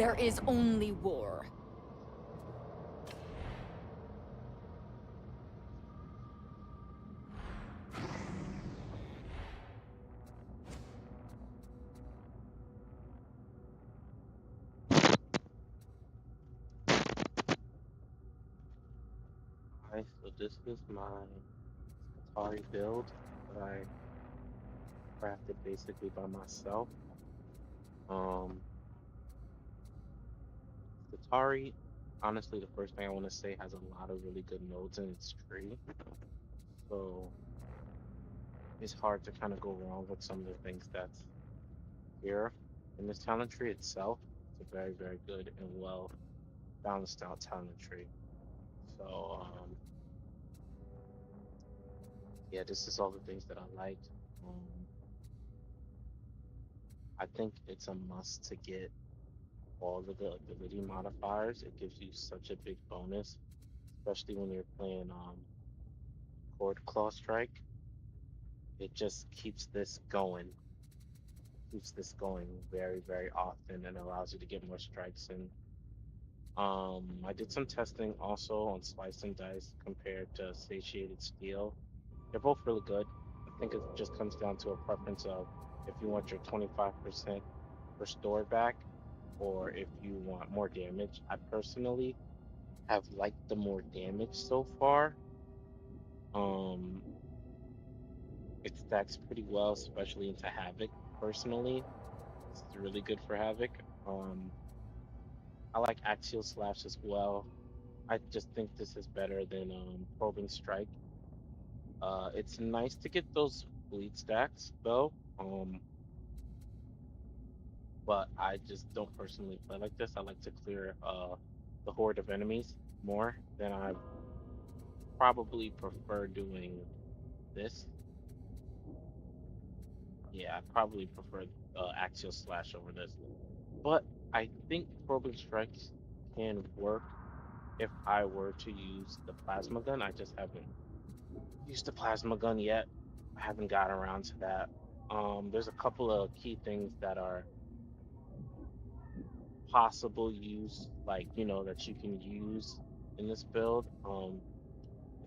There is only war. Alright, so this is my Atari build that I crafted basically by myself. Um, Atari, honestly, the first thing I want to say has a lot of really good nodes in its tree. So it's hard to kind of go wrong with some of the things that's here. In this talent tree itself, it's a very, very good and well balanced out talent tree. So yeah, this is all the things that I liked. Um, I think it's a must to get all of the ability modifiers. It gives you such a big bonus, especially when you're playing Chord Claw Strike. It just keeps this going very, very often and allows you to get more strikes. And I did some testing also on Slice and Dice compared to Satiated Steel. They're both really good. I think it just comes down to a preference of if you want your 25% restore back or if you want more damage. I personally have liked the more damage so far. Um, it stacks pretty well, especially into Havoc. Personally, it's really good for Havoc. I like Axial Slash as well. I just think this is better than Probing Strike. It's nice to get those bleed stacks though. But I just don't personally play like this. I like to clear the horde of enemies more than I probably prefer doing this. Yeah, I probably prefer Axial Slash over this. But I think Probing Strikes can work if I were to use the Plasma Gun. I just haven't used the Plasma Gun yet. I haven't got around to that. There's a couple of key things that are possible use, like, that you can use in this build.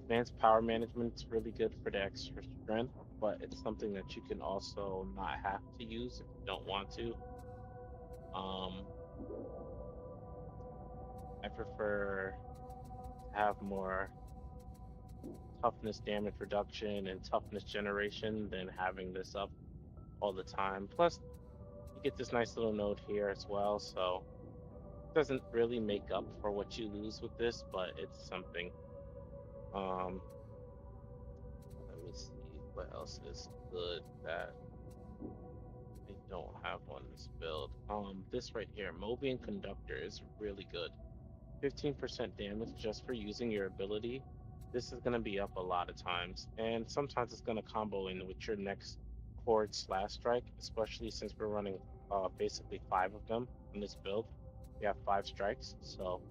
Advanced Power Management's really good for the extra strength, but it's something that you can also not have to use if you don't want to. Um, I prefer to have more toughness damage reduction and toughness generation than having this up all the time. Plus, you get this nice little node here as well, so it doesn't really make up for what you lose with this, but it's something. Um, Let me see what else is good that I don't have on this build. This right here, Mobian Conductor is really good. 15% damage just for using your ability. This is going to be up a lot of times, and sometimes it's going to combo in with your next chord slash strike, especially since we're running basically five of them in this build. We have five strikes, so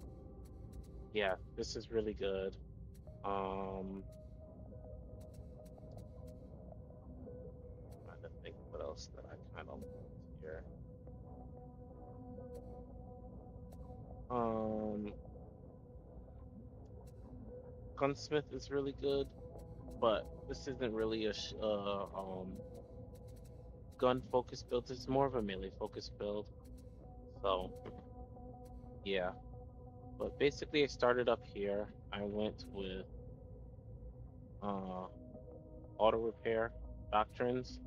yeah, this is really good. Um, Trying to think what else that I kind of liked here. Um, Gunsmith is really good, but this isn't really a gun focused build. It's more of a melee focused build. So yeah, but basically I started up here. I went with uh auto repair doctrines,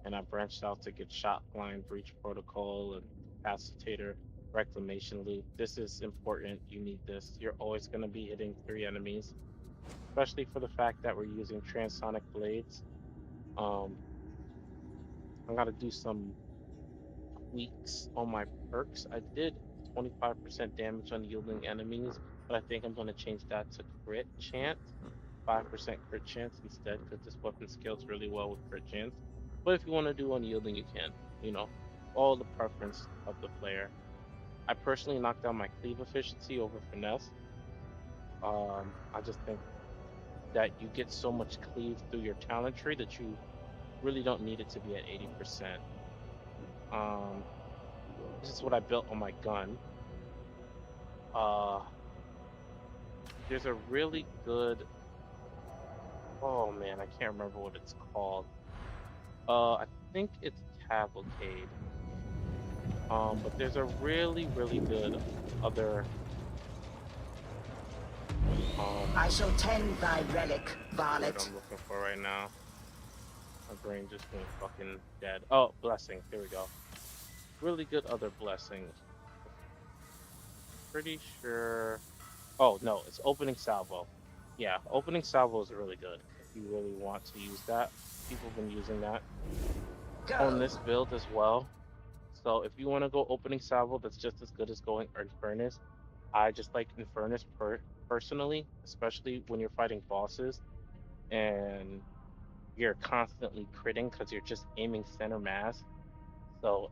and I branched out to get shot line, breach protocol, and capacitator reclamation loop. This is important. You need this. You're always going to be hitting three enemies, especially for the fact that we're using transonic blades. Um, I'm gonna do some tweaks on my perks. I did 25% damage on yielding enemies, but I think I'm going to change that to crit chance, 5% crit chance instead, because this weapon scales really well with crit chance. But if you want to do unyielding, you can. You know, all the preference of the player. I personally knocked down my cleave efficiency over finesse. I just think that you get so much cleave through your talent tree that you really don't need it to be at 80%. Um, This is what I built on my gun. Uh, there's a really good. Oh man, I can't remember what it's called. I think it's Cavalcade. But there's a really good other I shall tend thy relic, word varlet. I'm looking for right now. My brain just went fucking dead. Oh, blessing. Here we go. Really good other blessing. Pretty sure. Oh no, it's opening salvo. Yeah, opening salvo is really good if you really want to use that. People have been using that on Go. this build as well. So if you want to go opening salvo, that's just as good as going Infernus. I just like Infernus personally, especially when you're fighting bosses and you're constantly critting because you're just aiming center mass. So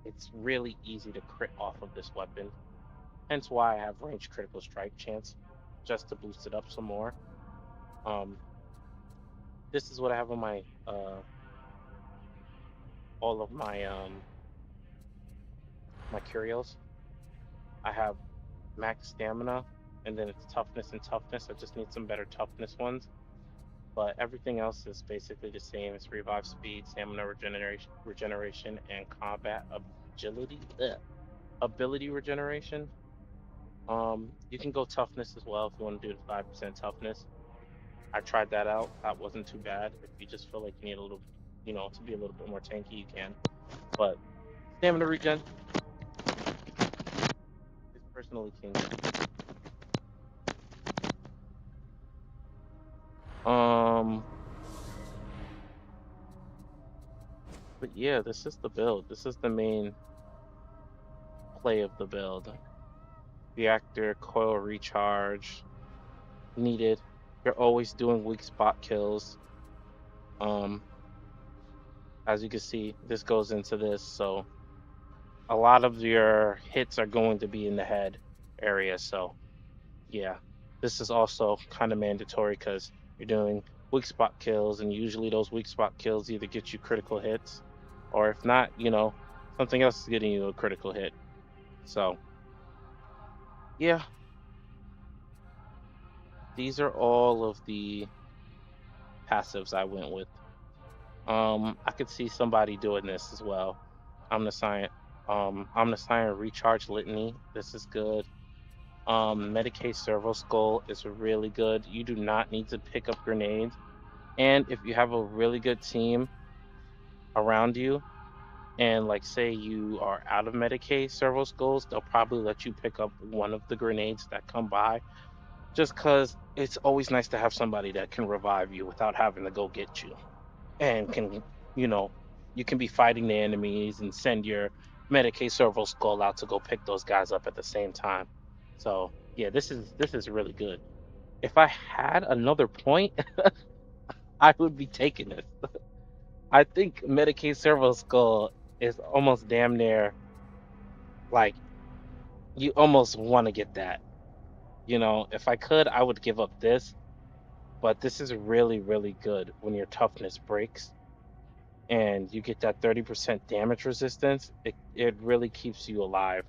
it's really easy to crit off of this weapon. Hence why I have range critical strike chance just to boost it up some more. Um, this is what I have on my all of my curios. I have max stamina, and then it's toughness and toughness. I just need some better toughness ones. But everything else is basically the same. It's revive speed, stamina regeneration, and combat agility. Ability regeneration. You can go toughness as well if you want to do the 5% toughness. I tried that out. That wasn't too bad. If you just feel like you need a little, to be a little bit more tanky, you can. But stamina regen is personally king. Um, but yeah, this is the build. This is the main play of the build. Reactor coil recharge needed. You're always doing weak spot kills. Um, as you can see, this goes into this, so a lot of your hits are going to be in the head area. So yeah, this is also kind of mandatory because you're doing weak spot kills, and usually those weak spot kills either get you critical hits, or if not, something else is getting you a critical hit. So yeah, these are all of the passives I went with. I could see somebody doing this as well. Omniscient, Omniscient Recharge Litany. This is good. Medicaid Servo Skull is really good. You do not need to pick up grenades. And if you have a really good team around you, and like say you are out of Medicaid Servo Skulls, they'll probably let you pick up one of the grenades that come by. Just because it's always nice to have somebody that can revive you without having to go get you. And you know, you can be fighting the enemies and send your Medicaid Servo Skull out to go pick those guys up at the same time. So yeah, this is really good. If I had another point, I would be taking this. I think Medicaid Servo Skull is almost damn near like you almost want to get that. If I could, I would give up this, but this is really, really good when your toughness breaks and you get that 30% damage resistance. It really keeps you alive.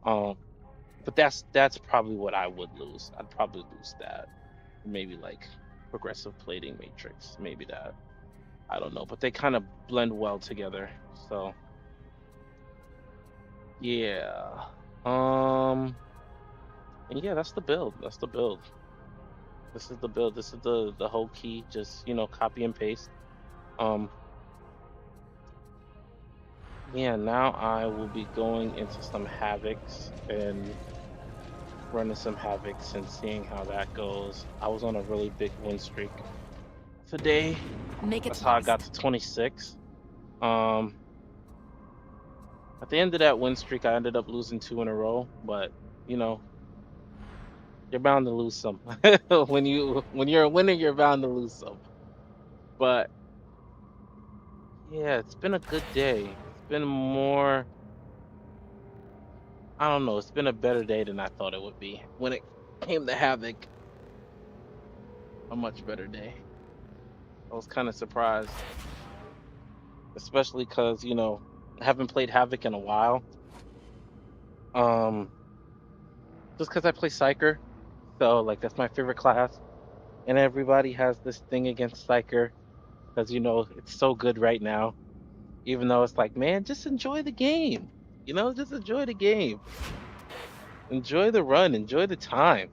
Um, but that's probably what I would lose. I'd probably lose that. Maybe like progressive plating matrix, maybe that. I don't know, but they kind of blend well together. So yeah. Um, and yeah, that's the build. That's the build. This is the build. This is the whole key. Just copy and paste. Um, yeah. Now I will be going into some havocs and running some havocs and seeing how that goes. I was on a really big win streak today. Make it That's how I got last. to 26. Um, at the end of that win streak, I ended up losing two in a row, but you know, you're bound to lose some. When you're a winner, you're bound to lose some. But yeah, it's been a good day. It's been more, I don't know, it's been a better day than I thought it would be. When it came to Havoc, a much better day. I was kind of surprised, especially because, I haven't played Havoc in a while. Just because I play Psyker, so like that's my favorite class, and everybody has this thing against Psyker because it's so good right now. Even though it's like, man, just enjoy the game. Just enjoy the game, enjoy the run, enjoy the time.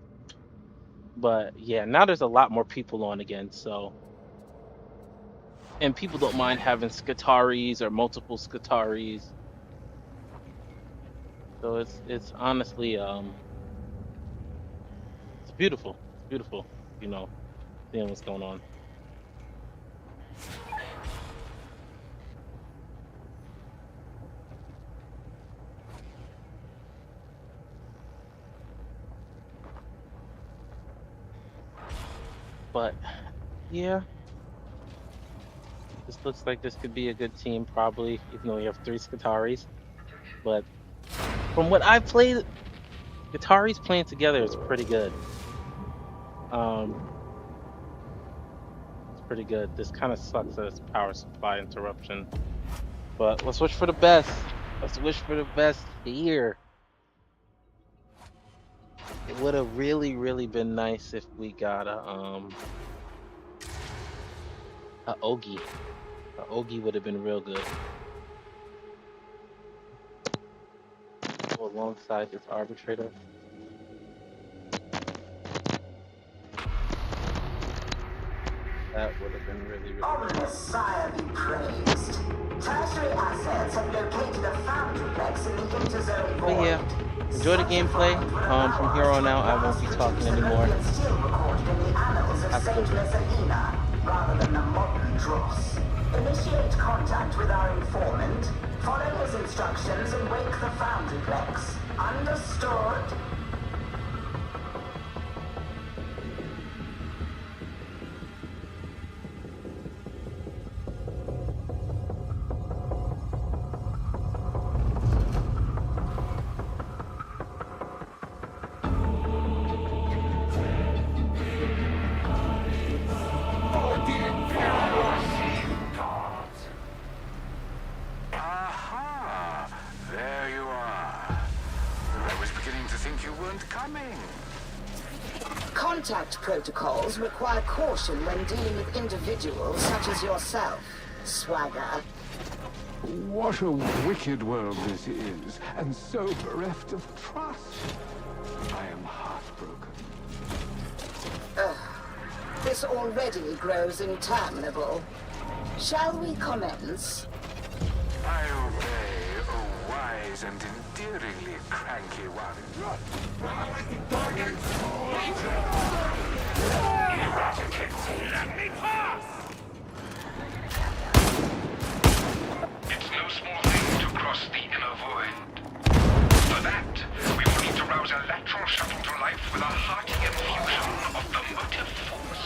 But yeah, now there's a lot more people on again, so and people don't mind having Skataris or multiple Skataris. So it's honestly it's beautiful. It's beautiful, you know, seeing what's going on. But yeah, this looks like this could be a good team probably, even though we have 3 Skataris. But from what I've played, Skataris playing together is pretty good. It's pretty good. This kind of sucks that it's power supply interruption. But let's wish for the best. Let's wish for the best here. It would have really, really been nice if we got a Ogi. A Ogi would have been real good. Go alongside this arbitrator. That would have been really, really good. Messiah be praised. Tertiary assets have located a foundryplex in the interzone void. But yeah, enjoy the gameplay. From here on out, I won't be talking anymore. Still recorded in the annals of Sageless Athena, rather than the modern dross. Initiate contact with our informant, follow his instructions, and wake the foundryplex. Understood? Contact protocols require caution when dealing with individuals such as yourself, Swagger. What a wicked world this is, and so bereft of trust. I am heartbroken. This already grows interminable. Shall we commence? I obey, O wise and endearingly cranky one. Let me pass! It's no small thing to cross the inner void. For that, we will need to rouse a lateral shuttle to life with a hearty infusion of the motive force.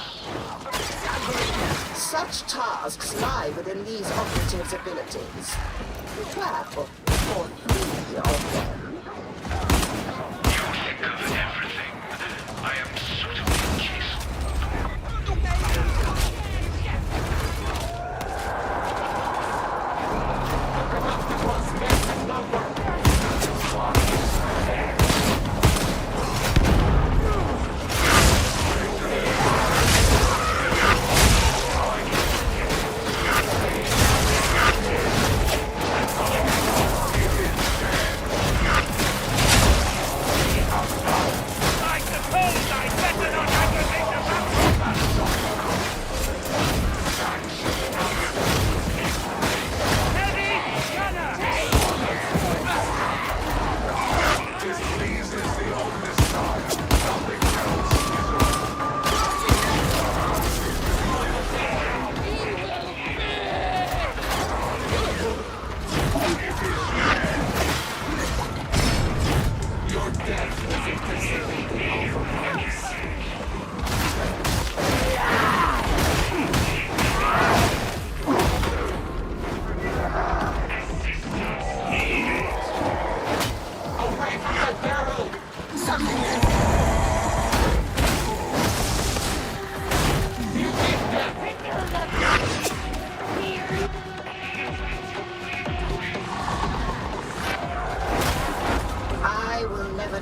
Such tasks lie within these operatives' abilities. Well, for 3 of them. You think of everything. I am suitably capable.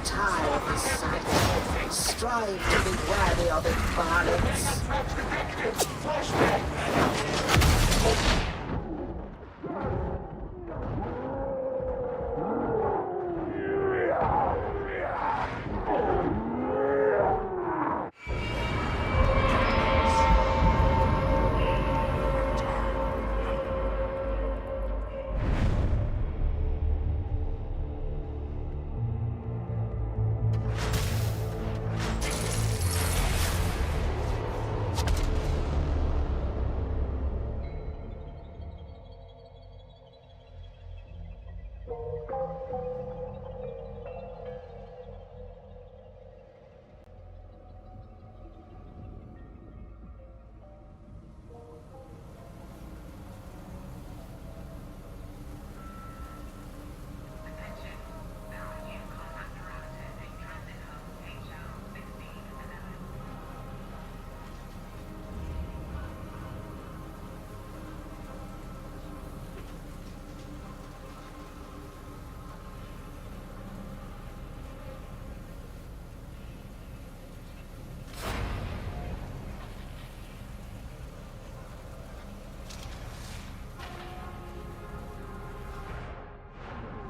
tie of the saddle. Strive to be worthy of it, varlets.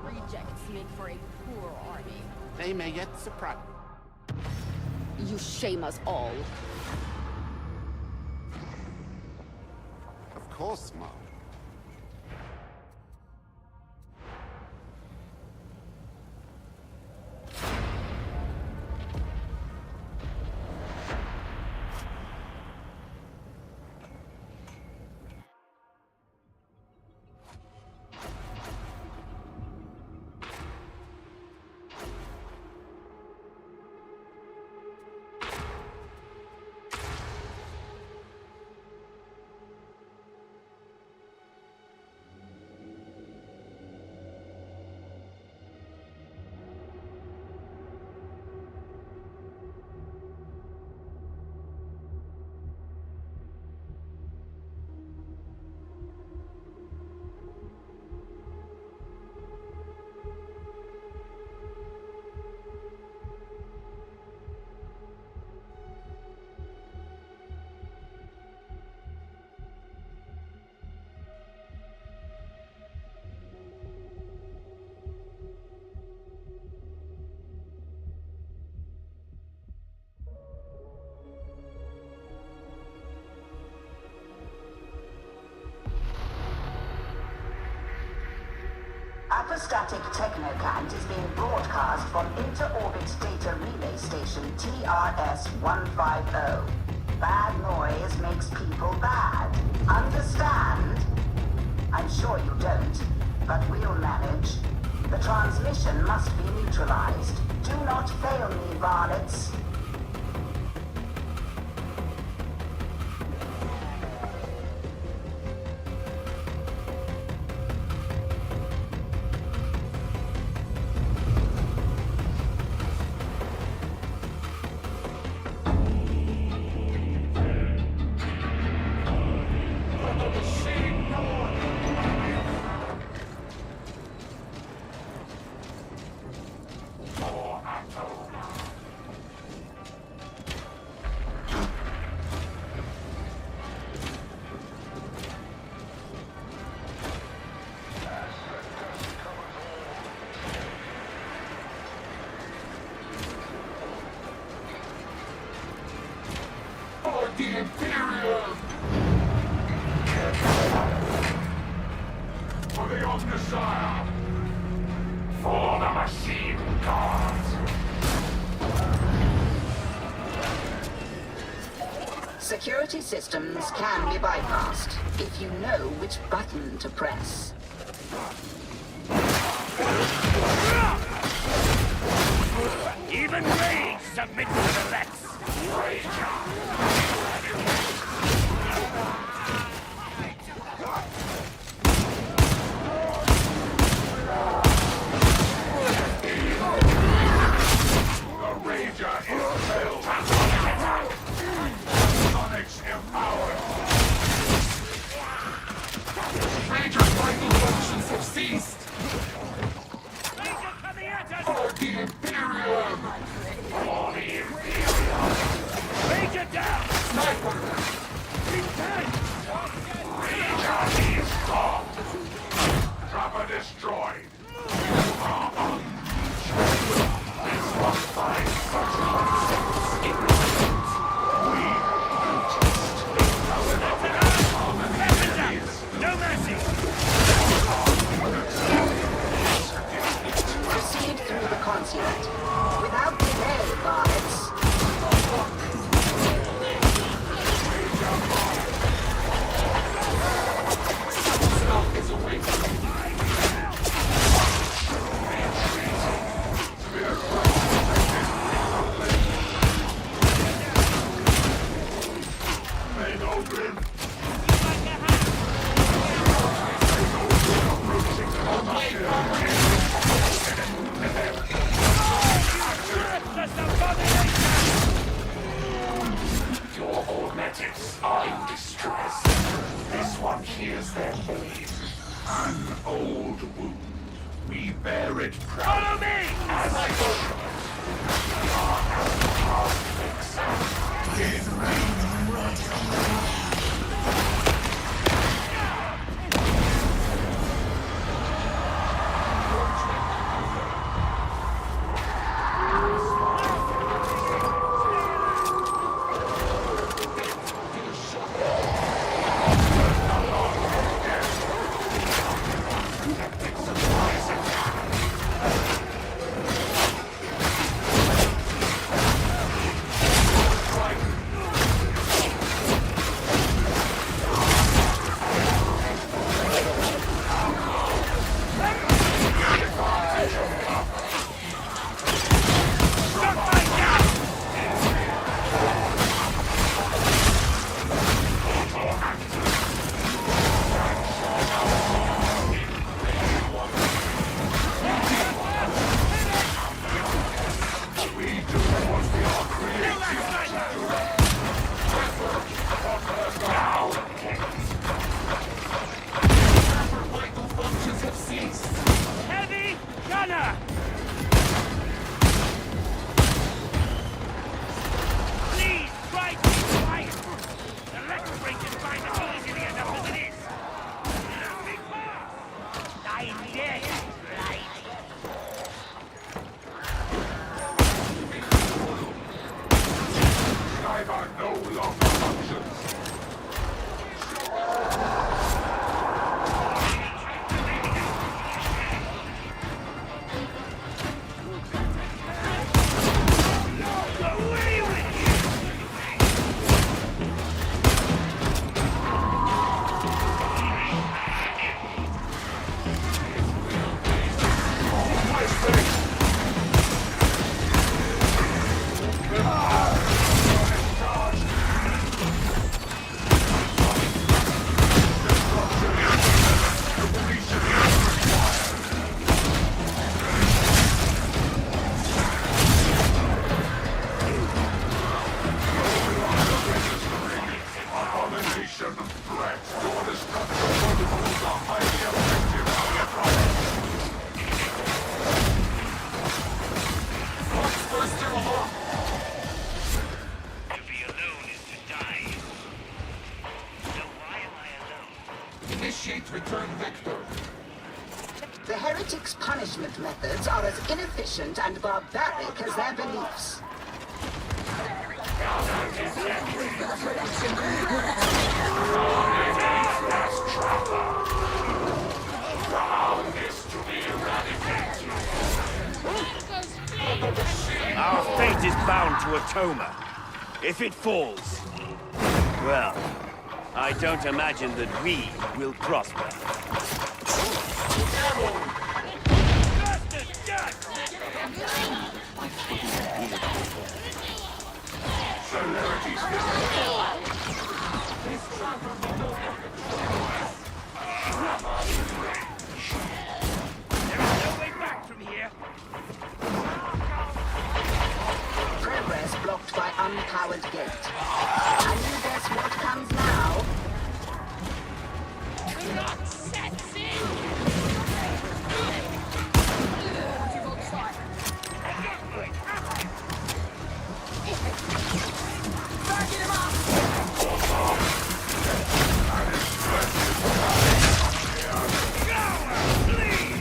Rejects make for a poor army. They may yet surprise. You shame us all. Of course, Mom. Apostatic Technocant is being broadcast from Inter-Orbit Data Relay Station TRS-150. Bad noise makes people bad. Understand? I'm sure you don't, but we'll manage. The transmission must be neutralized. Do not fail me, varlets. The Imperium! For the Omnissiah! For the Machine Gods! Security systems can be bypassed if you know which button to press. Even rage submits to the threats! Rager's vital functions have ceased! Ranger coming at us! For the Imperium! destroyed. You are unchained. This one finds such nonsense ignorant. We just Weapons out! No mercy! Proceed through the consulate. Without delay, guards. Your augmentics are in distress. This one hears their pain. An old wound. We bear it proudly. Follow me! As I go. We are as conflicts. In reign right. Heavy gunner! Please, try to be quiet! The left brain can find it easily enough as it is! Big boss! Dying dead! Right. Driver no longer functions. Away with you! Abomination, threat, your destruction. The highly effective To be alone is to die. So why am I alone? Initiate return vector. The heretics' punishment methods are as inefficient and barbaric as their beliefs. Our fate is bound to Atoma. If it falls, well, I don't imagine that we will prosper. There is no way back from here. Progress blocked by unpowered gate. Can you guess what comes now? Please!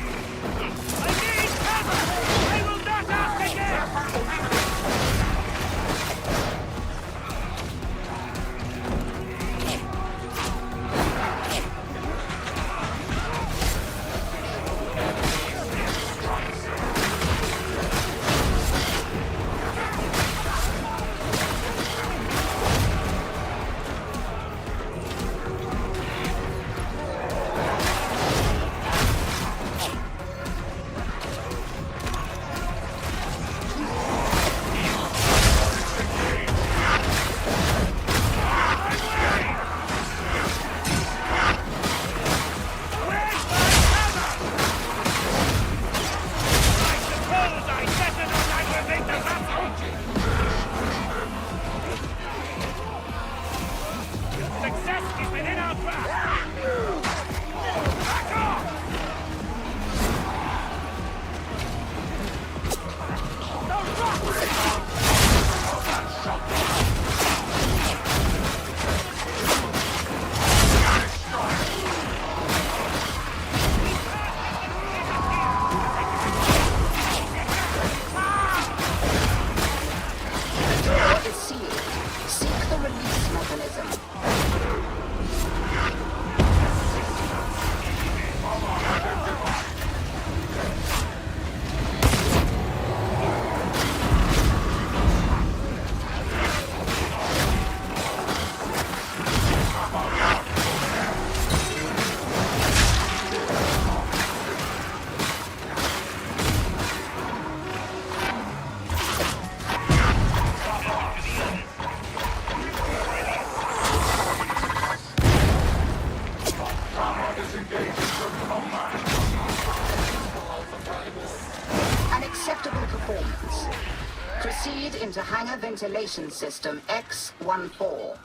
Proceed into hangar ventilation system X14.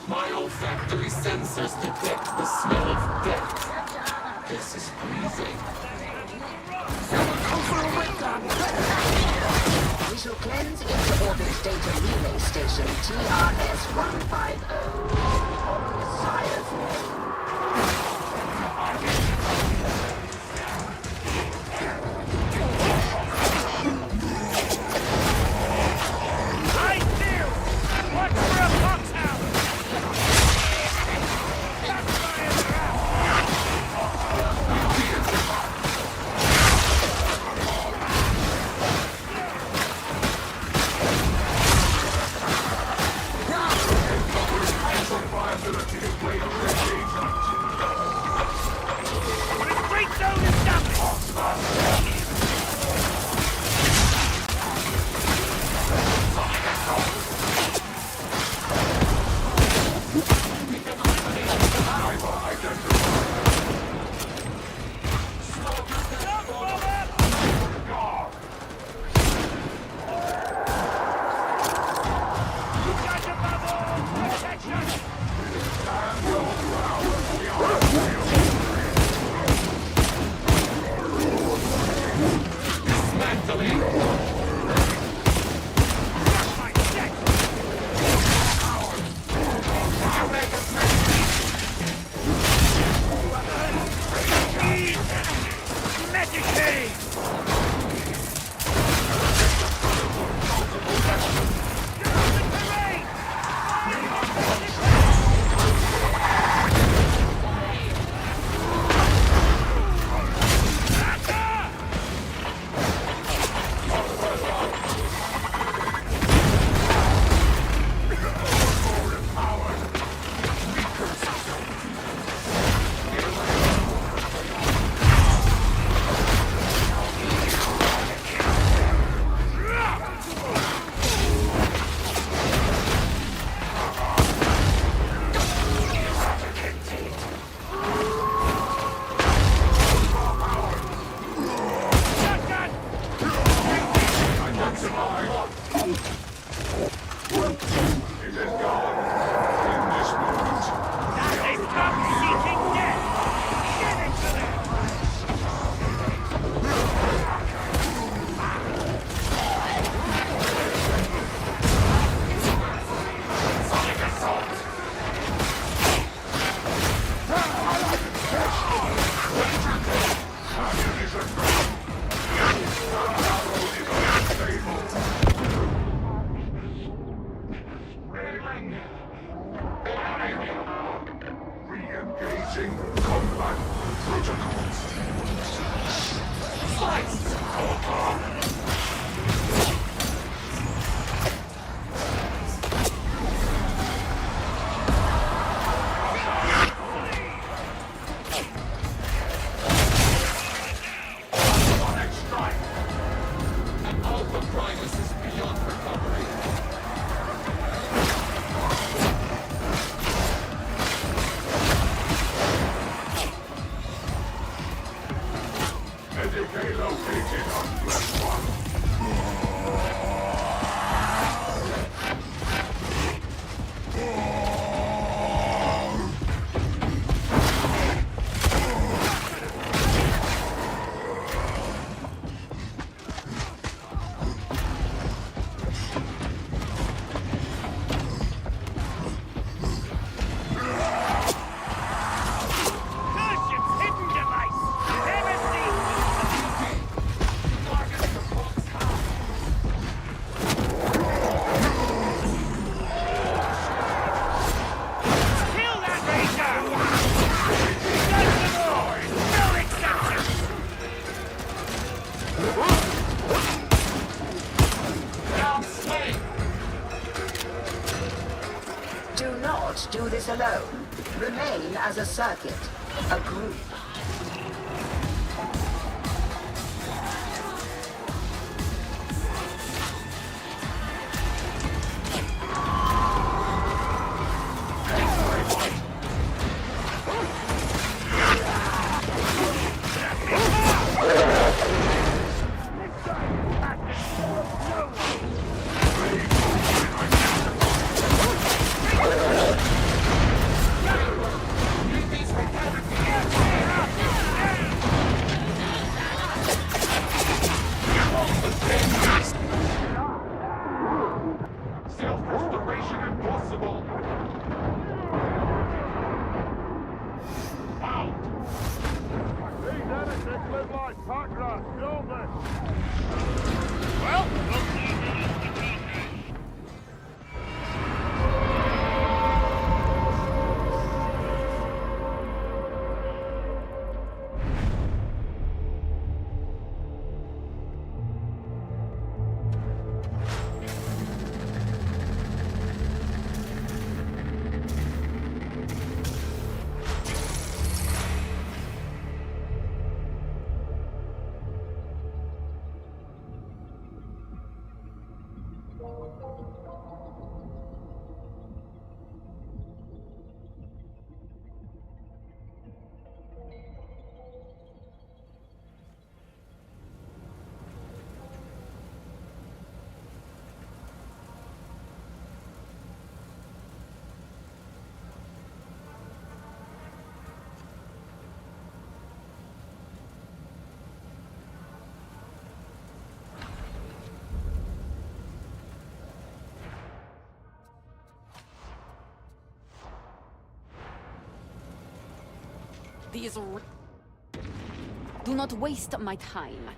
My olfactory sensors detect the smell of death. This is pleasing. We shall cleanse inter-orbit data relay station TRS-150 on Sire's name. I do! Watch for a foxhound! That's my trap! Retreat zone established! Re-engaging combat protocols. Slice! Sonic strike! Alpha Primus is beyond recovery. Medicaid located on platform. Starship's hidden device! Never seen! Kill that ranger! Judge them all! No exceptions! Do not do this alone. Remain as a circuit, a group. with my partner, Gilbert. Well, we'll see if it is the progress. Do not waste my time.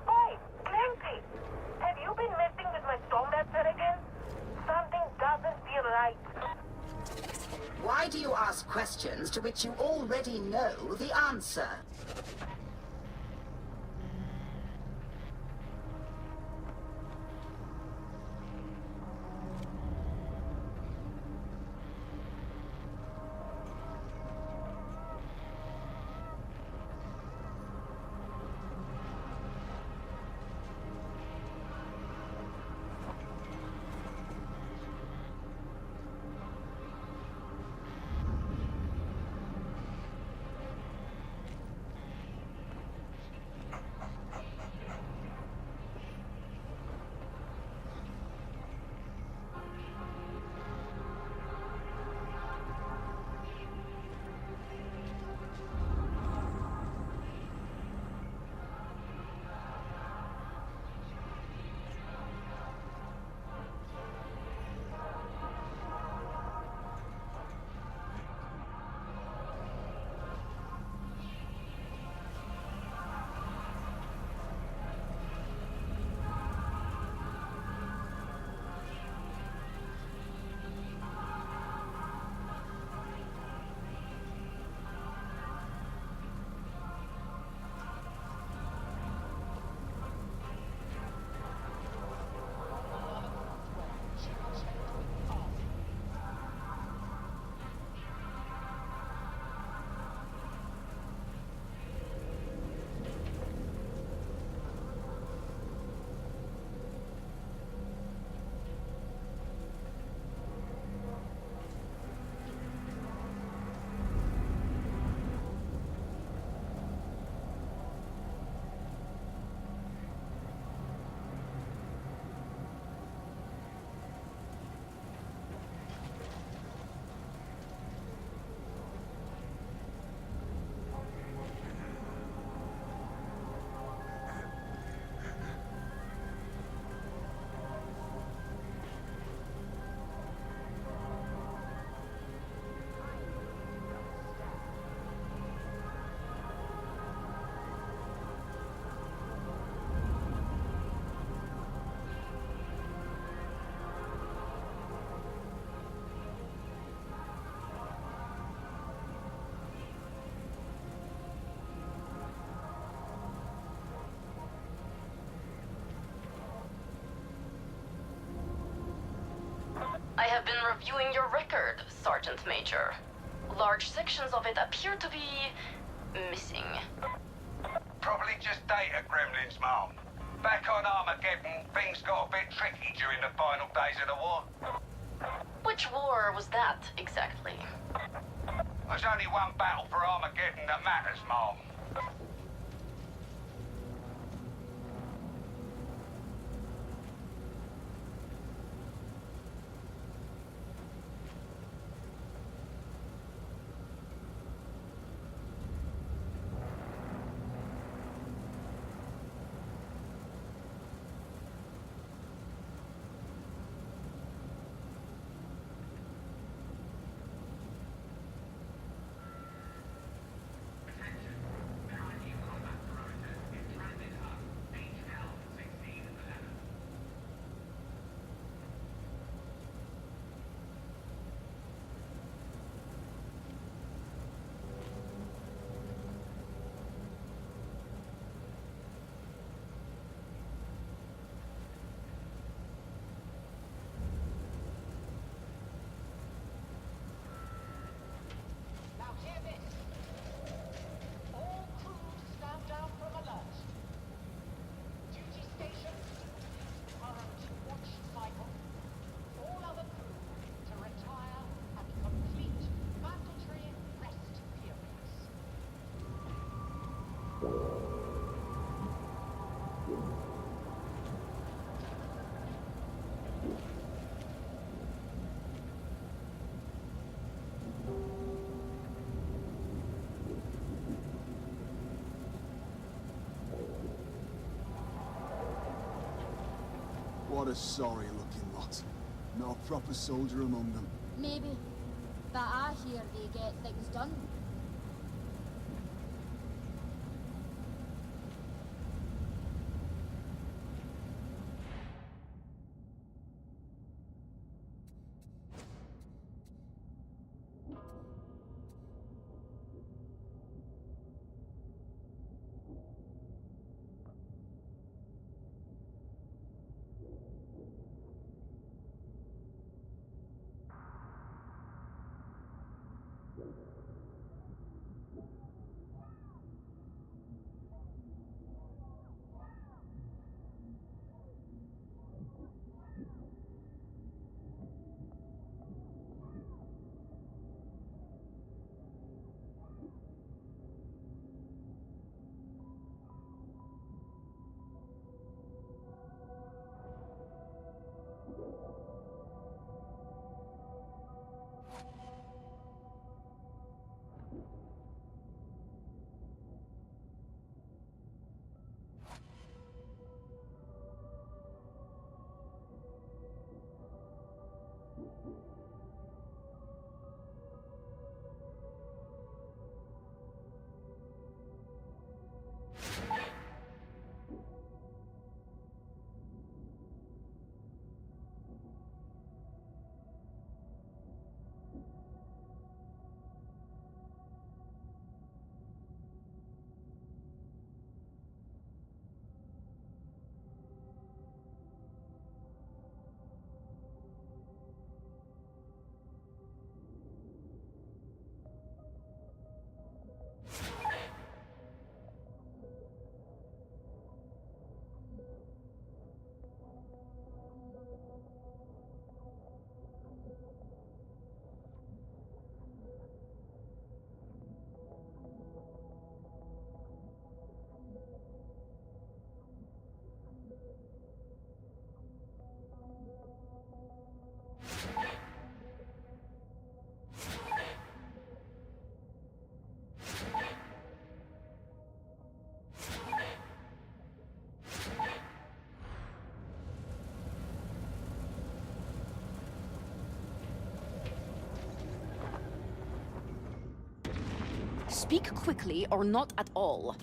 Hey, Clancy! Have you been messing with my storm dancer again? Something doesn't feel right. Why do you ask questions to which you already know the answer? have been reviewing your record, Sergeant Major. Large sections of it appear to be missing. Probably just data gremlins, Mom. Back on Armageddon, things got a bit tricky during the final days of the war. Which war was that, exactly? There's only one battle for Armageddon that matters, Mom. Now hear this. All crews stand down from alert. Duty stations, current watch cycle. All other crew to retire and complete mandatory rest periods. What a sorry-looking lot. Not a proper soldier among them. Maybe. But I hear they get things done. Speak quickly or not at all.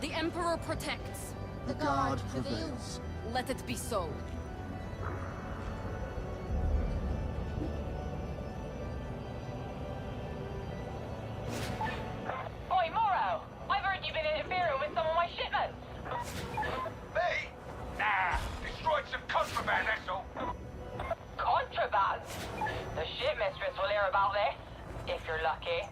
The Emperor protects. The guard prevails. Let it be so. Oi, Morrow! I've heard you've been interfering with some of my shipments. Me? Nah, destroyed some contraband, that's all. Contraband? The shipmistress will hear about this, if you're lucky.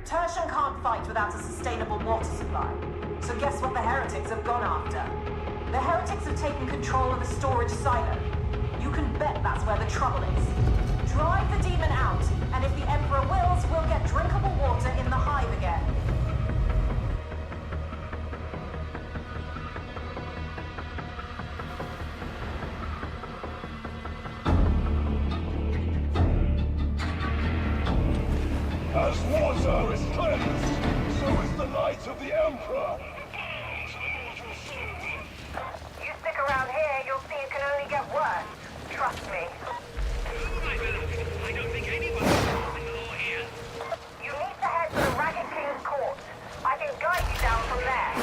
Tertian can't fight without a sustainable water supply. So guess what the heretics have gone after? The heretics have taken control of a storage silo. You can bet that's where the trouble is. Drive the demon out, and if the Emperor wills, we'll get drinkable water in the hive again. As water is cleansed, so is the light of the Emperor. You stick around here, you'll see it can only get worse. Trust me. I don't think anyone is crossing the law here. You need to head to the Ragged King's court. I can guide you down from there.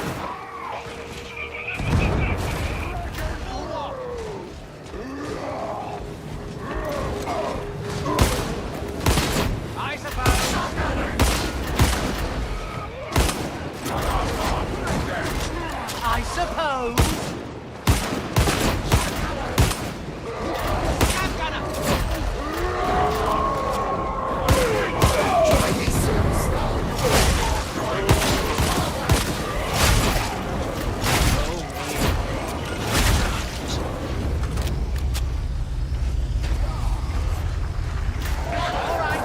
I suppose. I suppose. I'm gonna. All right.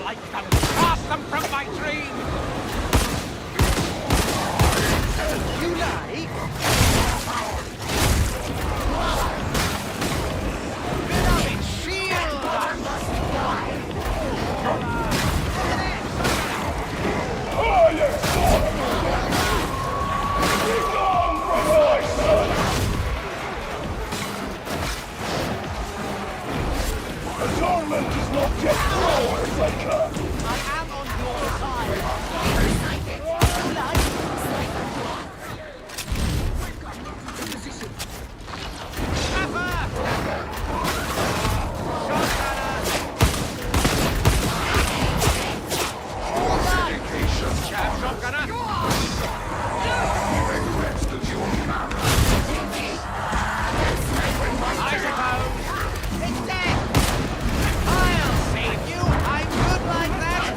Light them, cast them from my dream. You like? Beloved, shield us. Atonement is not yet through, Forsaker! I am on your side. You like? Trapper! Shotgunner! All right! Jab shotgunner! I suppose. It's dead! I'll save you! I'm good like that!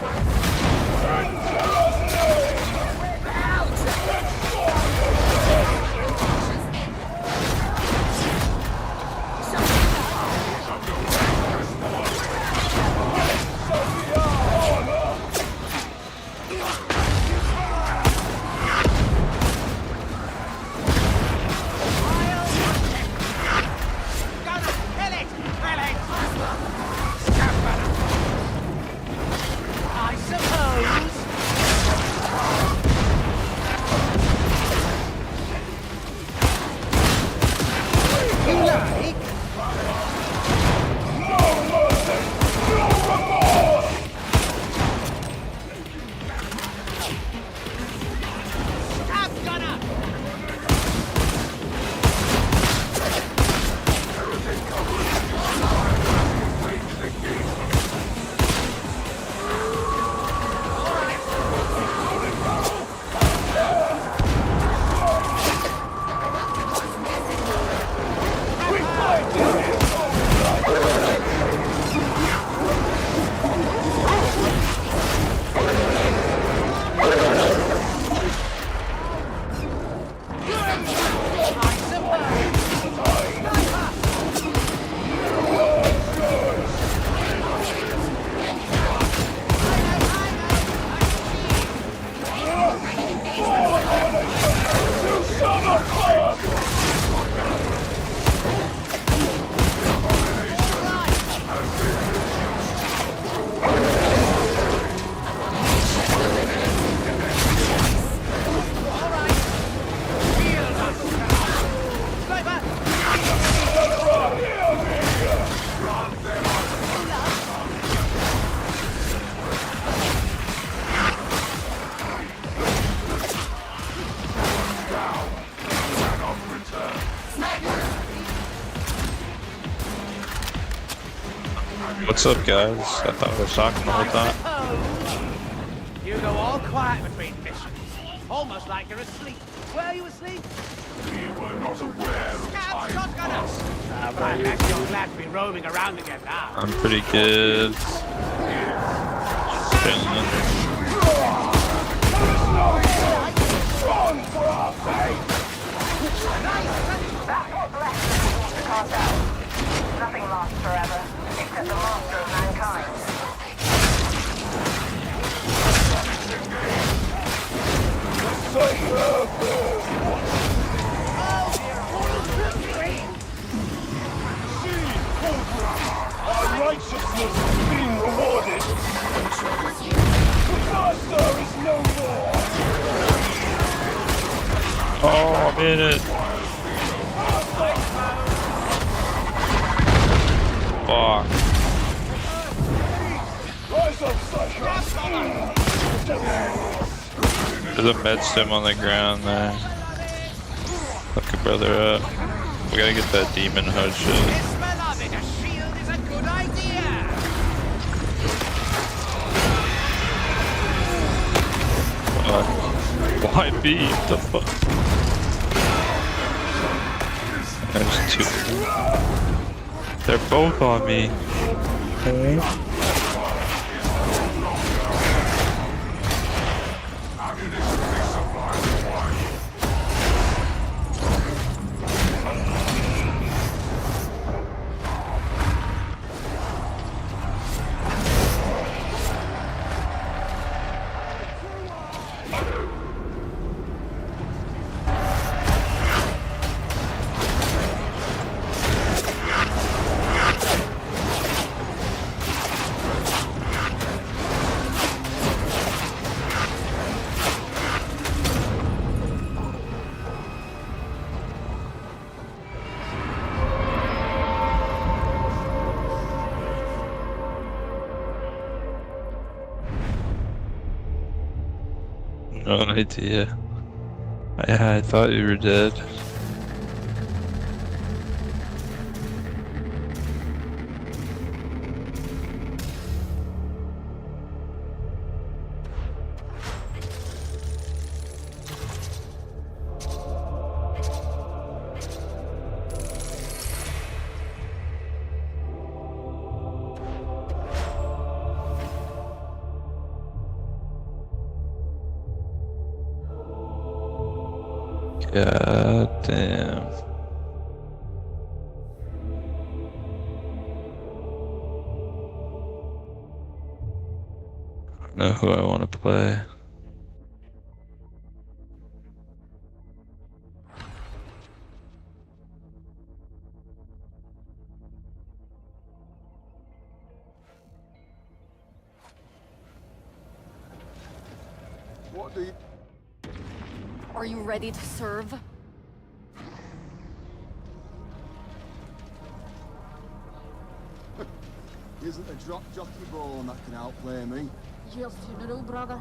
What's up, guys? I thought I was talking the whole time. You go all quiet between missions. Almost like you're asleep. Were you asleep? We were not aware of time. I bet you're glad to be roaming around again now. I'm pretty good. Chilling. That's what's left of the cartel. Nothing lasts forever, except the master of mankind. Our righteousness is being rewarded. The master is no more. Oh, I'm in it. Fuck. Rise up, Sasha. There's a med stim on the ground there. Hook a brother up. We gotta get that demon HUD shit. Miss Beloved, a shield is a good idea. Why be? What the fuck? There's two. They're both on me. Okay. No idea. I thought you were dead. God damn. I don't know who I want to play. What do you... Are you ready to serve? Isn't a drop jockey bone that can outplay me? Your funeral, brother.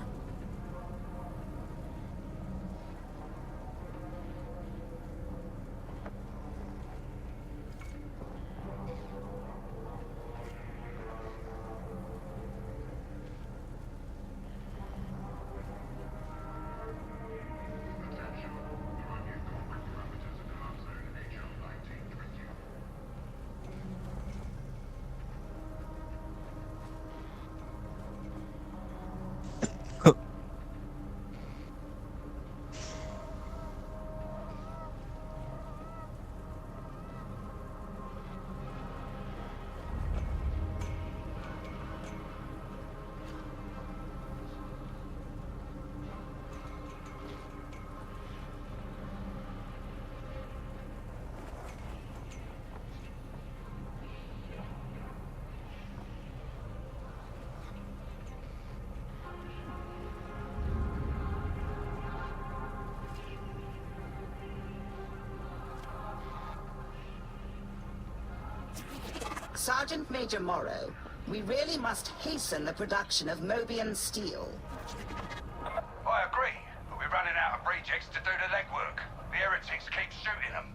Sergeant Major Morrow, we really must hasten the production of Mobian steel. I agree, but we're running out of rejects to do the legwork. The heretics keep shooting them.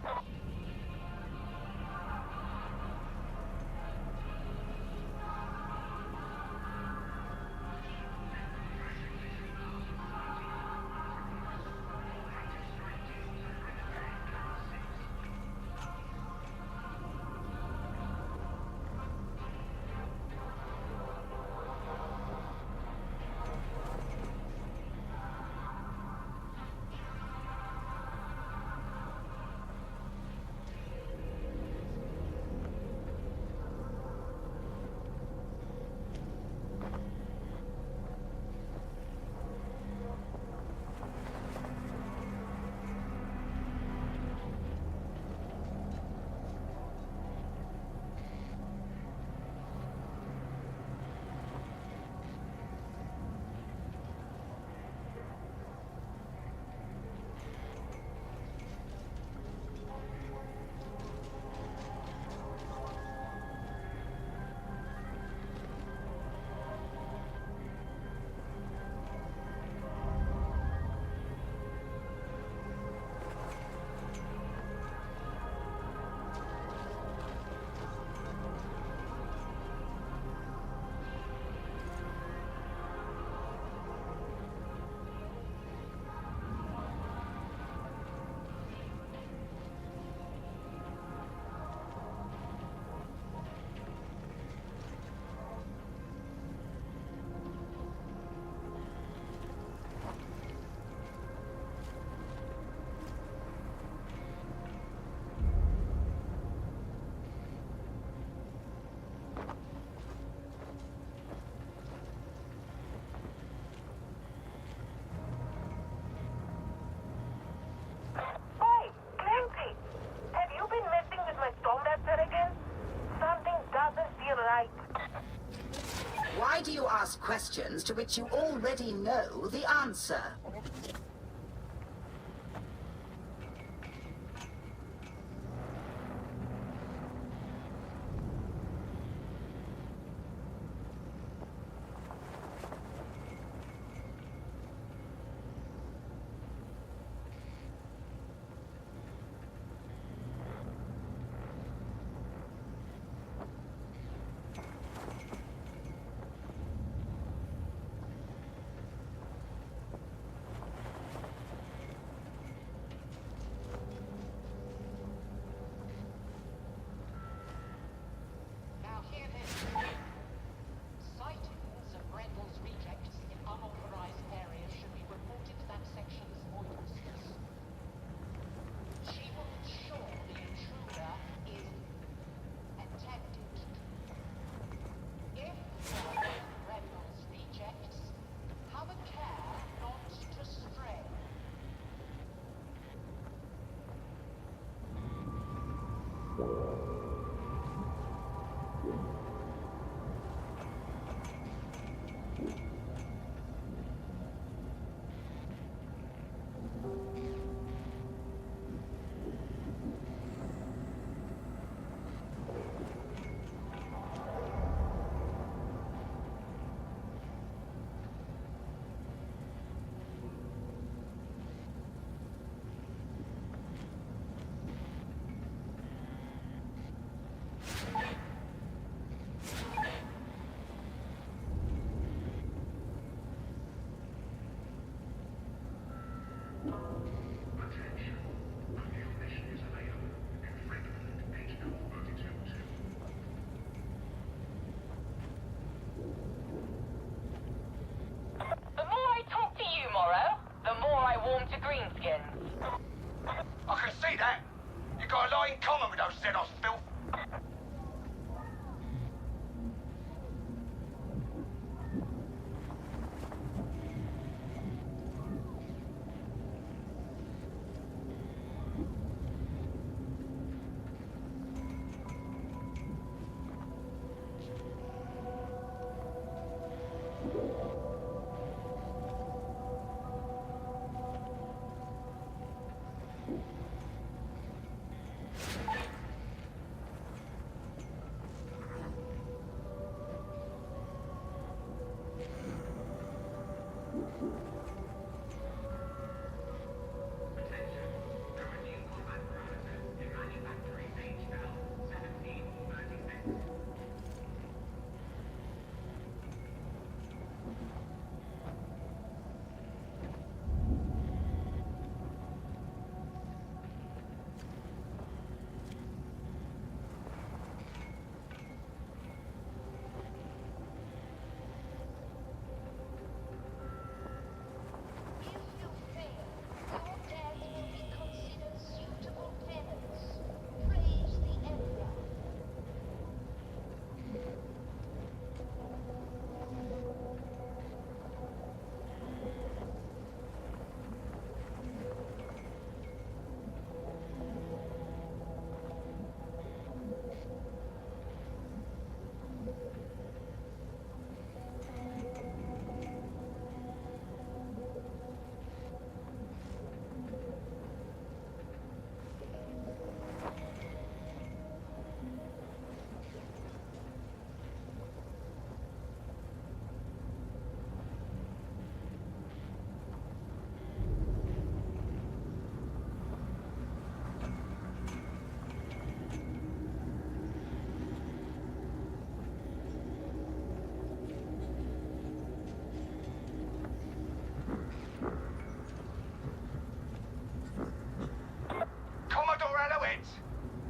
questions to which you already know the answer. Now hear this. Sightings of Brendel's rejects in unauthorized areas should be reported to that section's voidlessness. She will ensure the intruder is attended to. If one of Brendel's rejects, have a care not to stray. The more I talk to you, Morrow, the more I warm to greenskins. I can see that. You got a lot in common with those Xenos filth.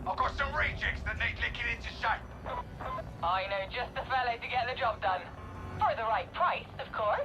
I've got some rejects that need licking into shape. I know just the fellow to get the job done. For the right price, of course.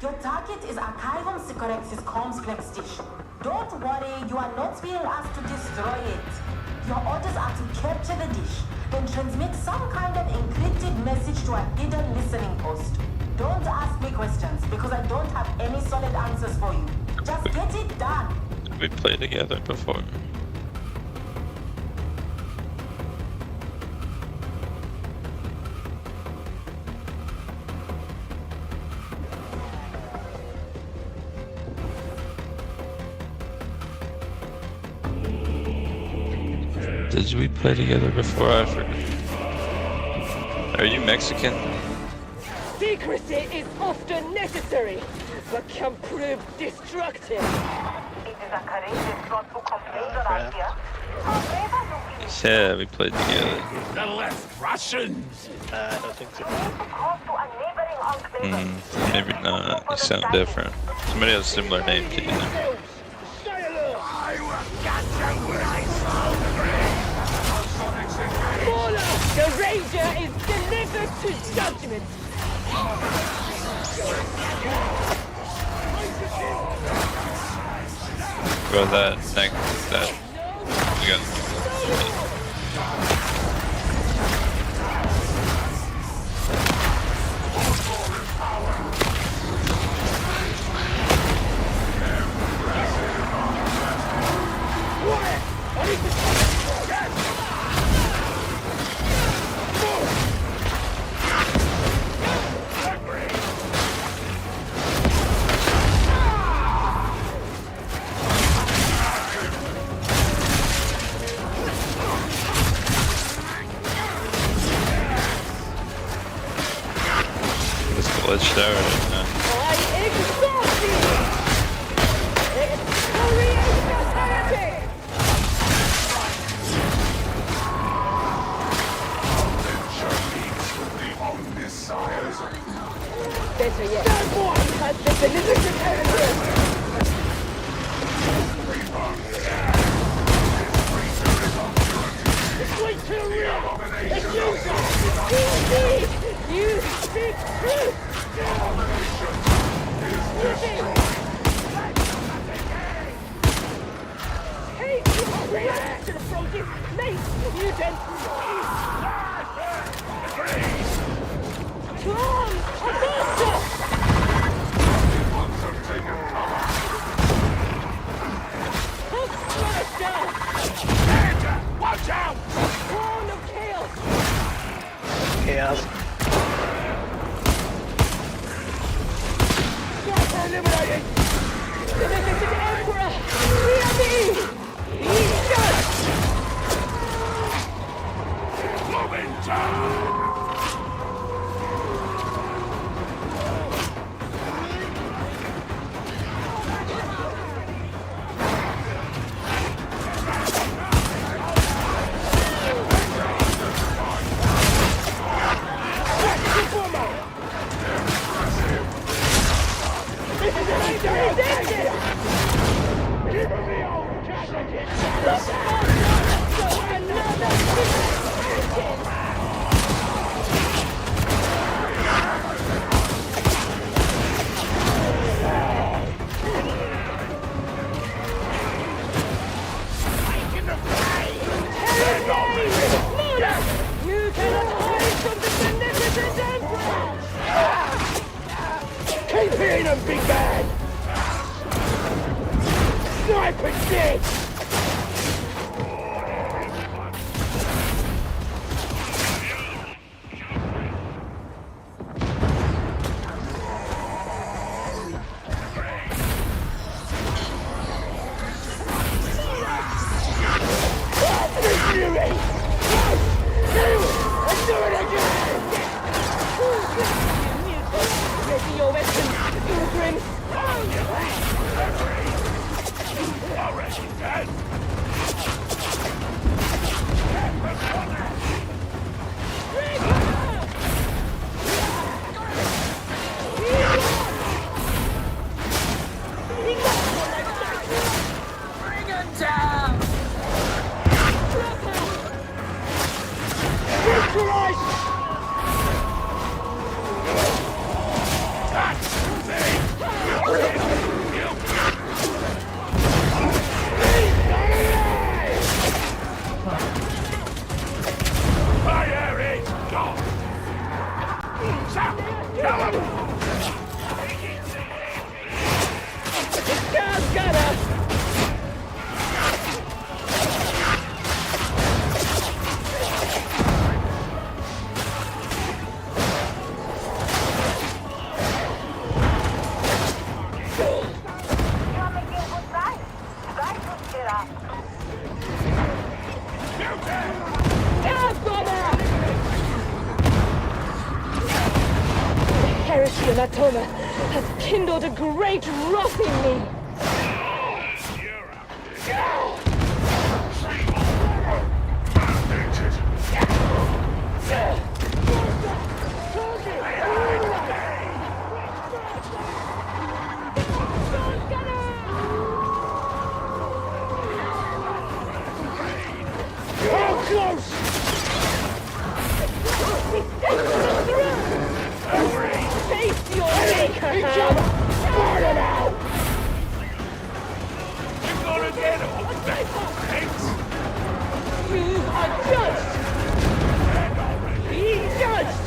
Your target is Archivum Sycorex's complex dish. Don't worry, you are not being asked to destroy it. Your orders are to capture the dish, then transmit some kind of encrypted message to a hidden listening post. Don't ask me questions, because I don't have any solid answers for you. Just get it done. We played together before. Did we play together before? I forget. Are you Mexican? Secrecy is often necessary, but can prove destructive. It is a courageous thought to complain around here. Yeah, we played together. The left Russians! I don't think so. Maybe not. You sound different. Somebody has a similar name to you. I will catch you when I saw the Ranger is delivered to judgment. Go that next. That. We got. Glitched out right now. Better yet, that one has been delivered to terrorists. It's going to real. You speak truth. Hey, reaction from this late mutant. Tom, Augusta! Watch out! Horn of chaos! Chaos. Eliminated! The Emperor! Hear me! He's done! Momentum! God's got us! Heresy Anatoma has kindled a great wrath in me. How close? Face your maker! Burn it out! You're gonna get him! Thanks! You are judged! Be judged!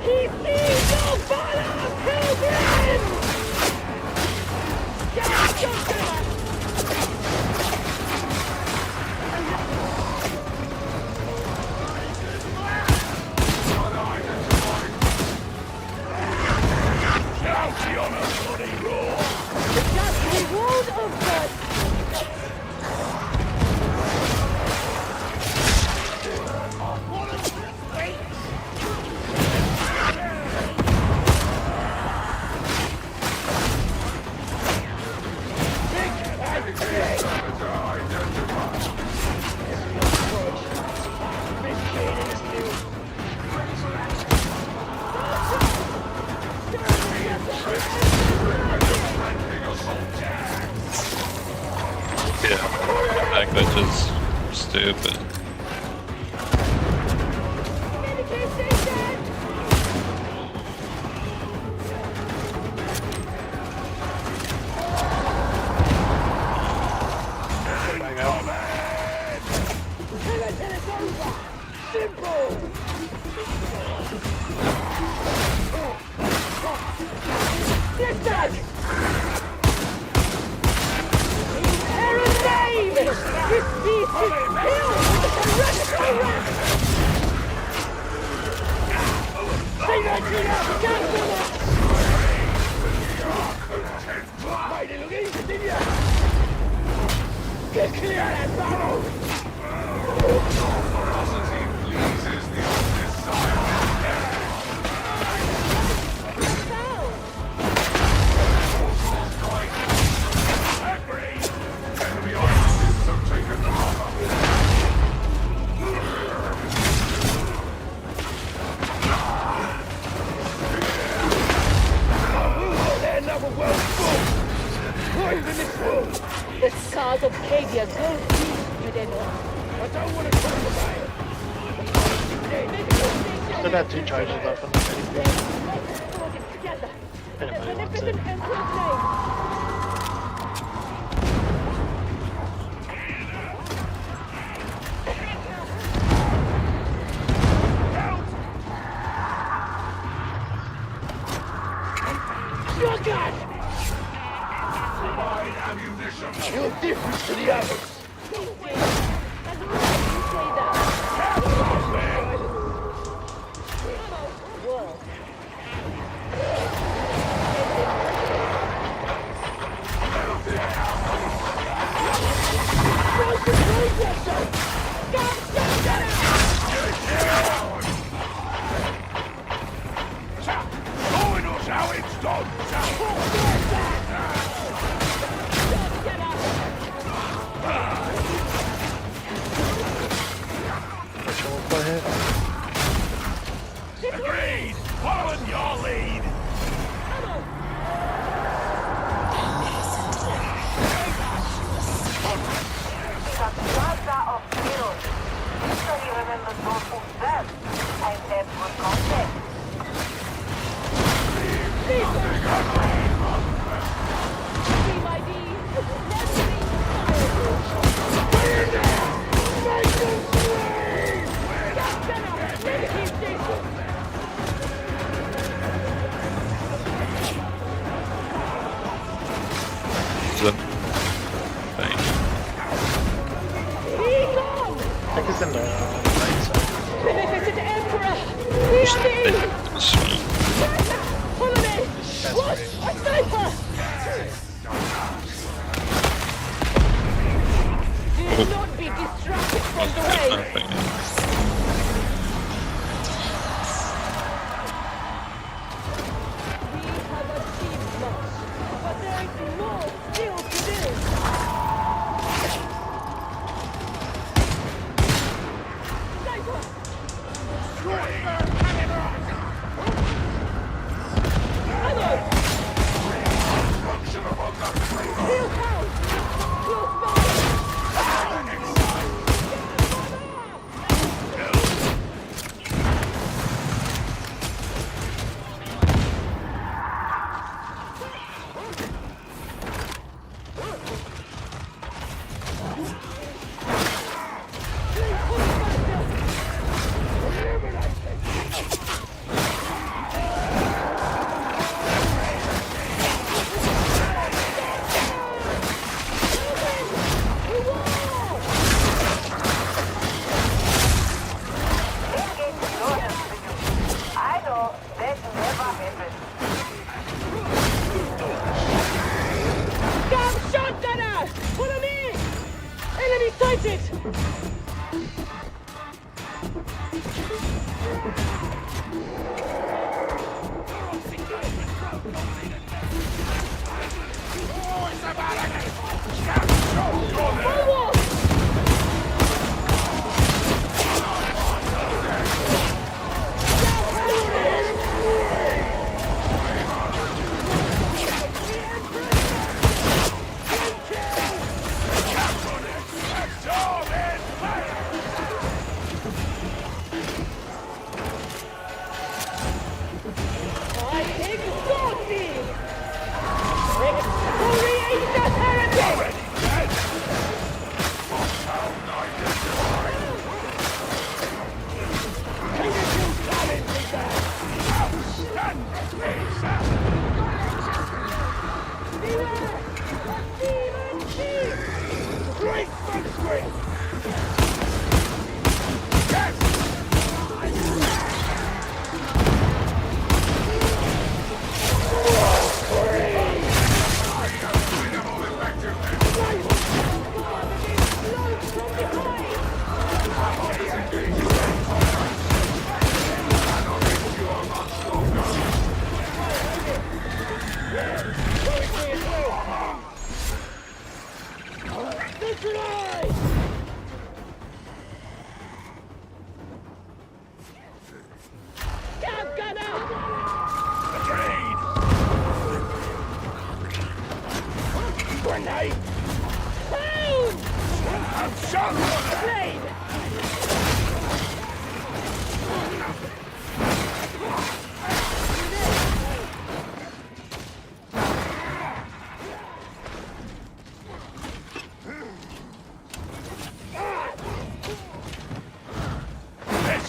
He sees your father, pilgrim! The just reward of God! Yeah, that glitch is stupid. Get clear that battle! The scars of Cadia go deep within us. I don't want to talk about it. Still got 2 charges left on the thing. Together. Anybody wants it. Magnificent Emperor's name. You're different to the others. Showing us how it's done. Agreed! Following your lead! The Plaza of Heroes. History remembers those who fell and left with context. See my deeds. Fire down! Make them free! He's in the right side. Beneficent Emperor! Hear me! Follow me! What? A sniper! Do not be distracted from the way! We have achieved much, but there is more still to do!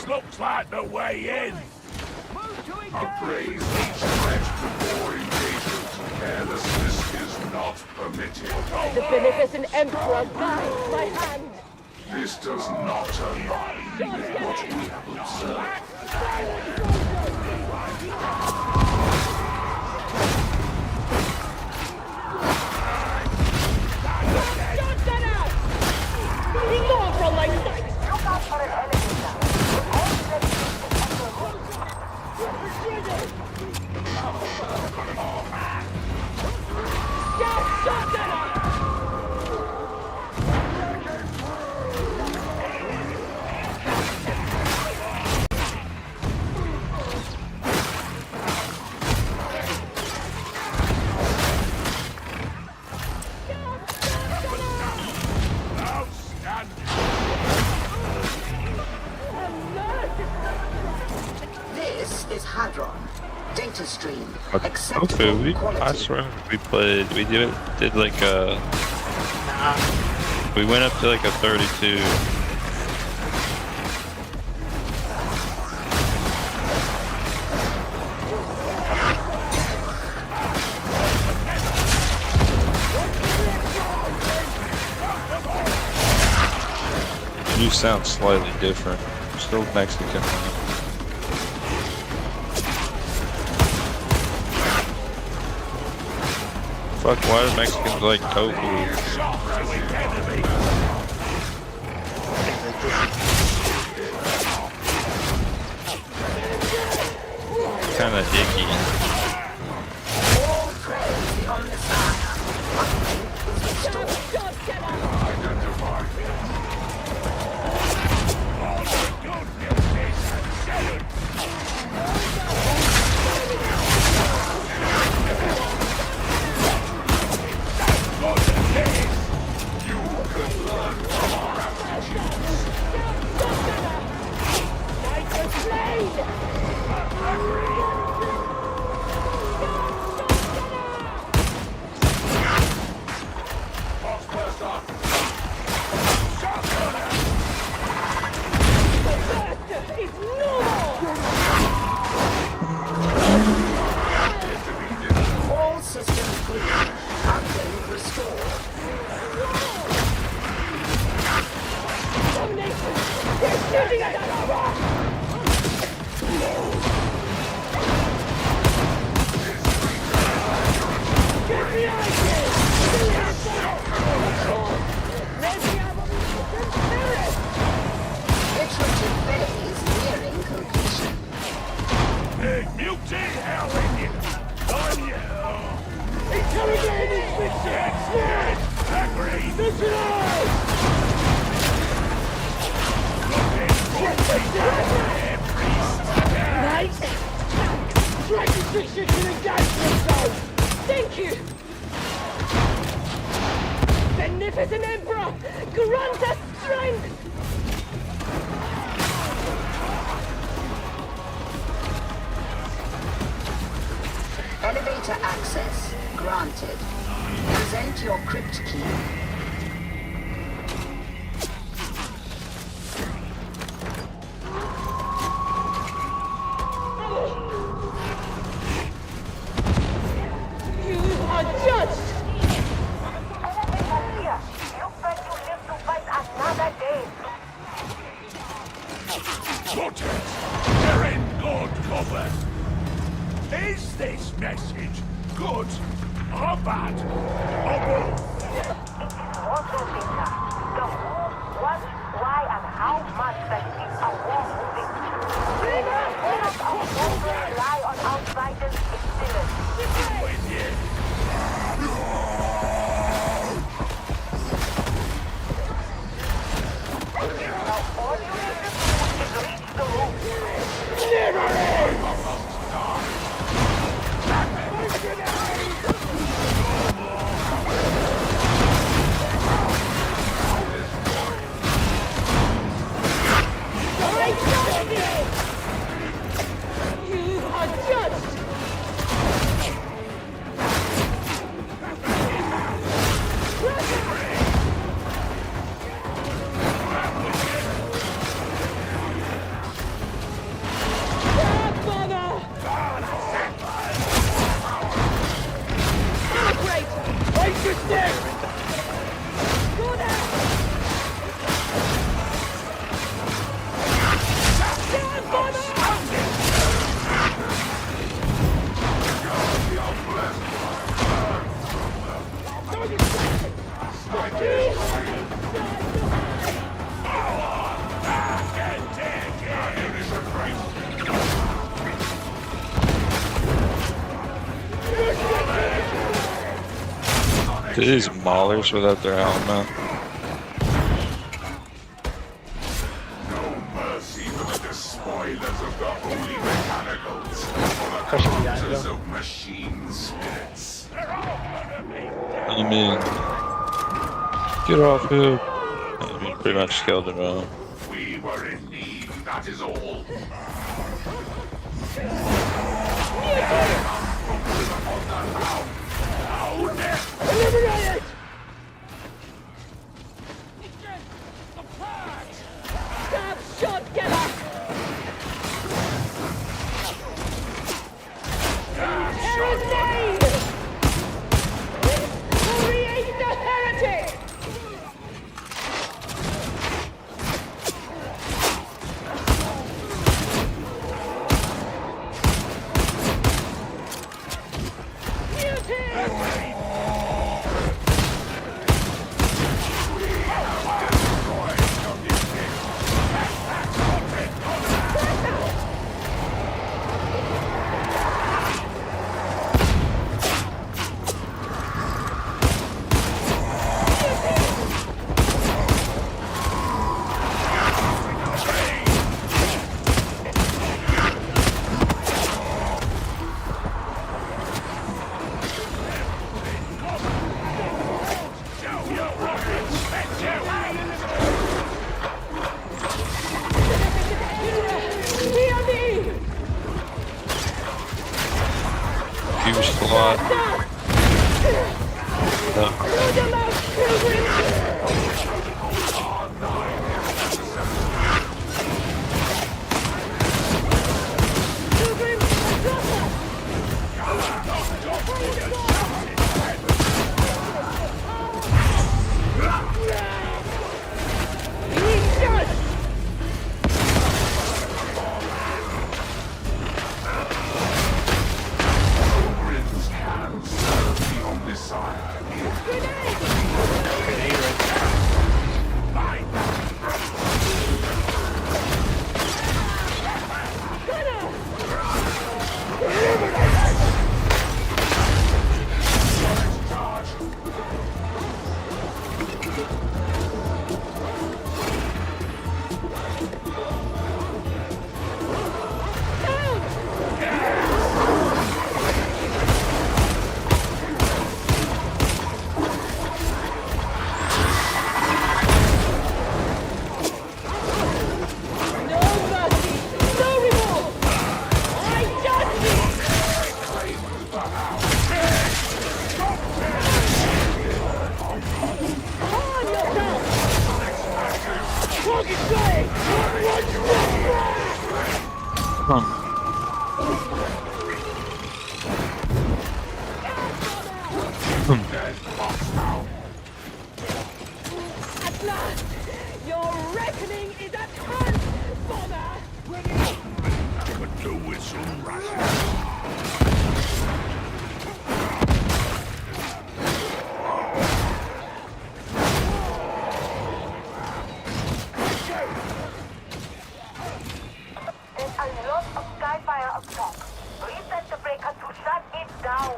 Looks like the way in. Appraise each threat before engagement. Carelessness is not permitted. The beneficent Emperor guides my hand. This does not align with what we have observed. Ignore from my sight! Look out for an enemy now. This is Hadron. Data stream. Okay, I swear we did like a, we went up to like a 32. sound slightly different. Still Mexican. Fuck, why do Mexicans like tofu? Kinda icky. All systems green. Update restored. Iterative phase nearing completion. Big mutate hell in you! On you! Interrogating switches! Yes! Agreed! Visualize! Right. Strike restriction to engagement zone. Thank you. Beneficent Emperor, grant us strength. Elevator access granted. Present your crypt key. You are judged. Cortex, you're in good cover. Is this message good or bad or both? It is also Victor. The who, what, why, and how much that is a war moving. Let us also rely on outsiders in silence. With you. Now all you need to do is reach the roof. You are judged. These maulers without their helmet. No mercy for the despoilers of the holy mechanicals, for Pushing the behind hunters you. of machine spirits. I mean, get off him. I mean, pretty much killed him all. We were in need, that is all. Eliminate it! Stab shot getter! Terror's name! Create the heretic! huge slot. Your reckoning is at hand, Bomber! Could do with some rations. There's a lot of Skyfire up top. Reset the breaker to shut it down.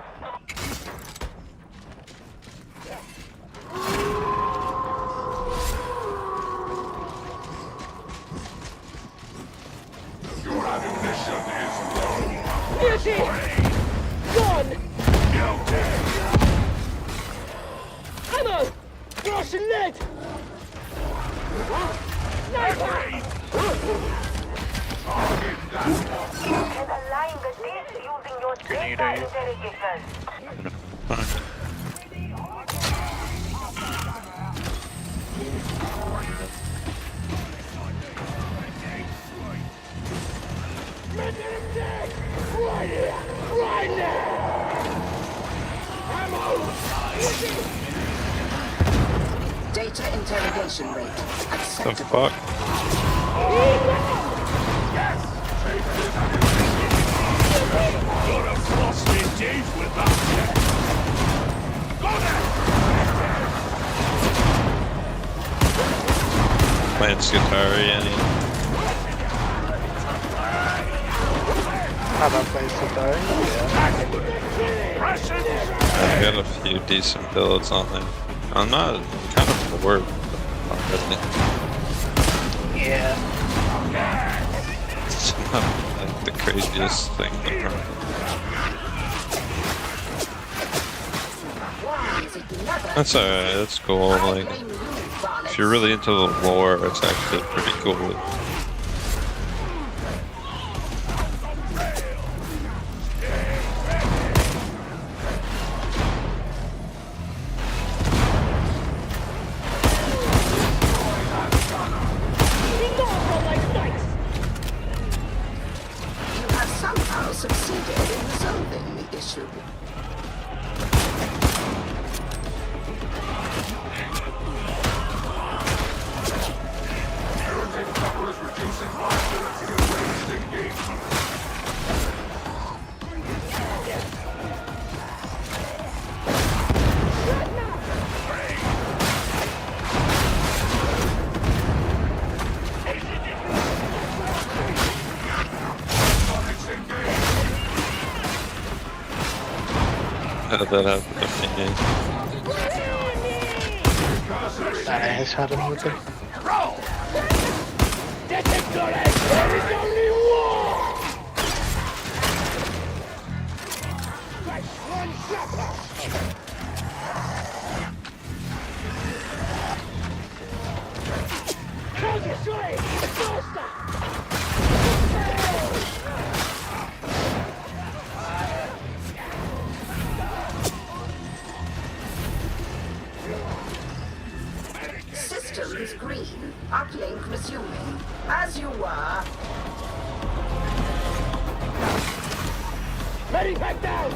Your ammunition is low. Beauty! Gone! Ammo! Russian lead! Sniper! And align the disc using your data interrogation. Right here! Right now! Ammo! Data interrogation rate The acceptable. fuck? You're a frosty teeth with that. Go there! Lance guitar, Yanni. How about place to die? I got a few decent builds on there. I'm not kind of bored. Yeah. It's not like the craziest thing ever. That's alright, that's cool. Like, if you're really into the lore, it's actually pretty cool. You have somehow succeeded in resolving the issue. How did that happen to me? I has had him with him. There is only one! One shot! 'Cause you say, faster! were. Ready, back down!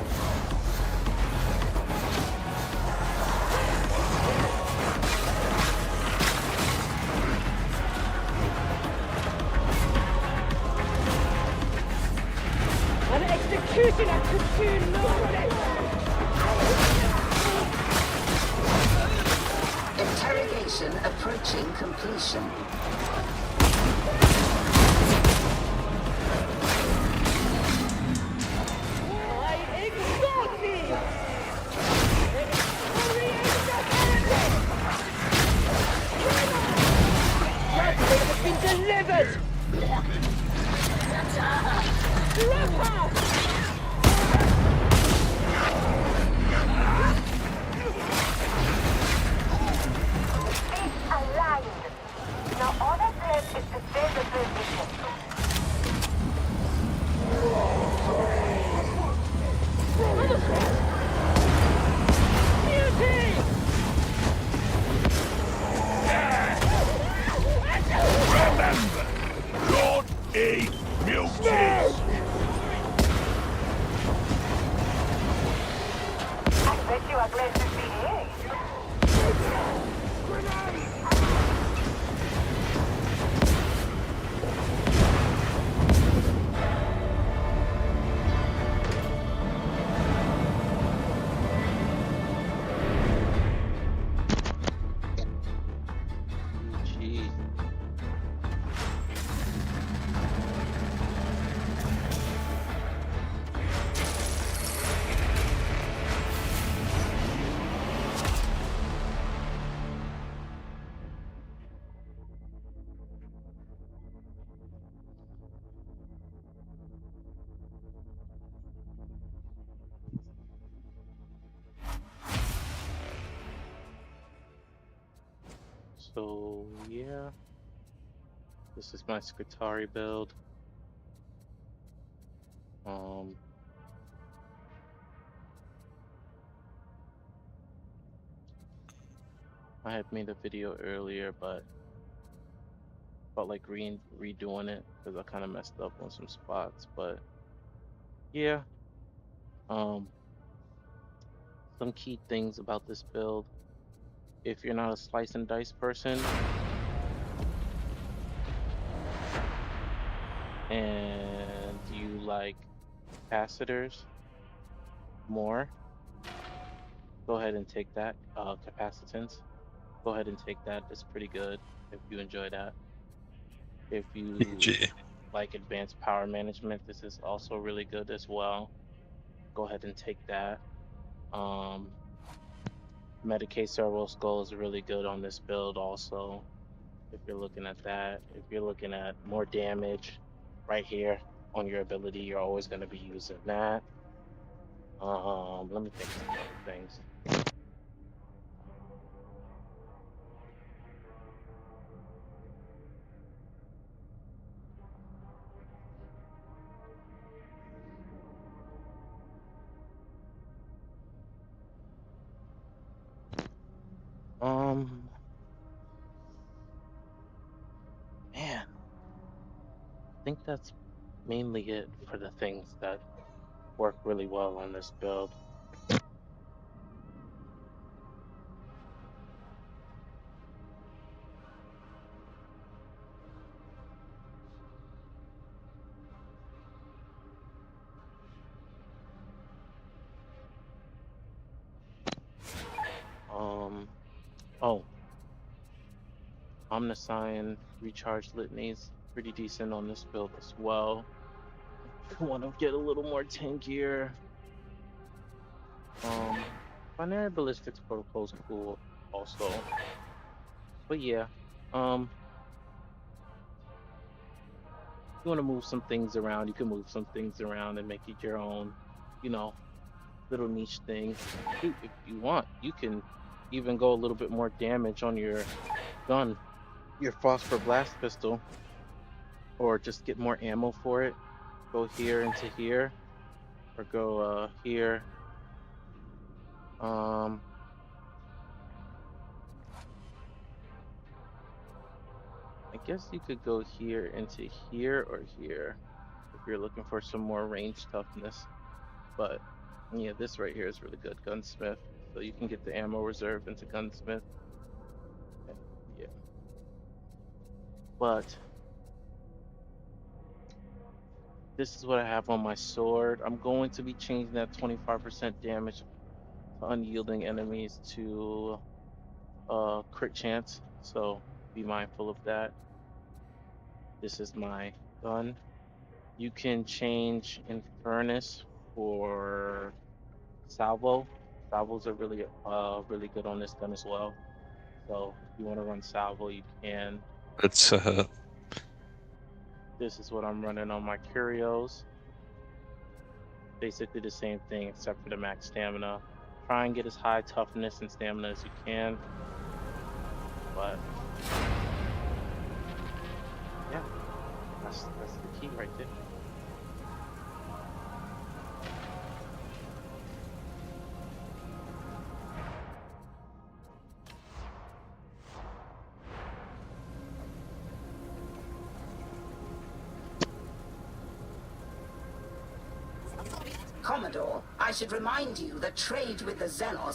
An executioner could soon know. Interrogation approaching completion. Delivered! It's aligned. Now all that's left is to save the transition. Remember, don't eat mutants! I bet you are glad to be here. Gee. So yeah, this is my Skitari build. I had made a video earlier, but felt like redoing it because I kind of messed up on some spots. But yeah, some key things about this build. If you're not a slice and dice person and you like capacitors more, go ahead and take that. Capacitance, go ahead and take that. It's pretty good if you enjoy that. If you GG. like advanced power management, this is also really good as well. Go ahead and take that. Medicaid Servo Skull is really good on this build also. If you're looking at that, if you're looking at more damage right here on your ability, you're always going to be using that. Let me think of some other things. Man, I think that's mainly it for the things that work really well on this build. Oh, Omniscient recharge litanies, pretty decent on this build as well. If you want to get a little more tankier, Binary Ballistics Protocol is cool also. But yeah, if you want to move some things around, you can move some things around and make it your own, little niche thing. If you want, you can even go a little bit more damage on your gun, your phosphor blast pistol, or just get more ammo for it. Go here into here, or go here. Like guess you could go here into here or here if you're looking for some more range toughness. But yeah, this right here is really good, gunsmith. So you can get the ammo reserve into gunsmith. And yeah. But this is what I have on my sword. I'm going to be changing that 25% damage to unyielding enemies to crit chance. So be mindful of that. This is my gun. You can change Infernus for salvo. Salvos are really good on this gun as well. So if you want to run salvo, you can. It's This is what I'm running on my curios. Basically the same thing except for the max stamina. Try and get as high toughness and stamina as you can. But yeah, that's the key right there. Commodore, I should remind you that trade with the Xenos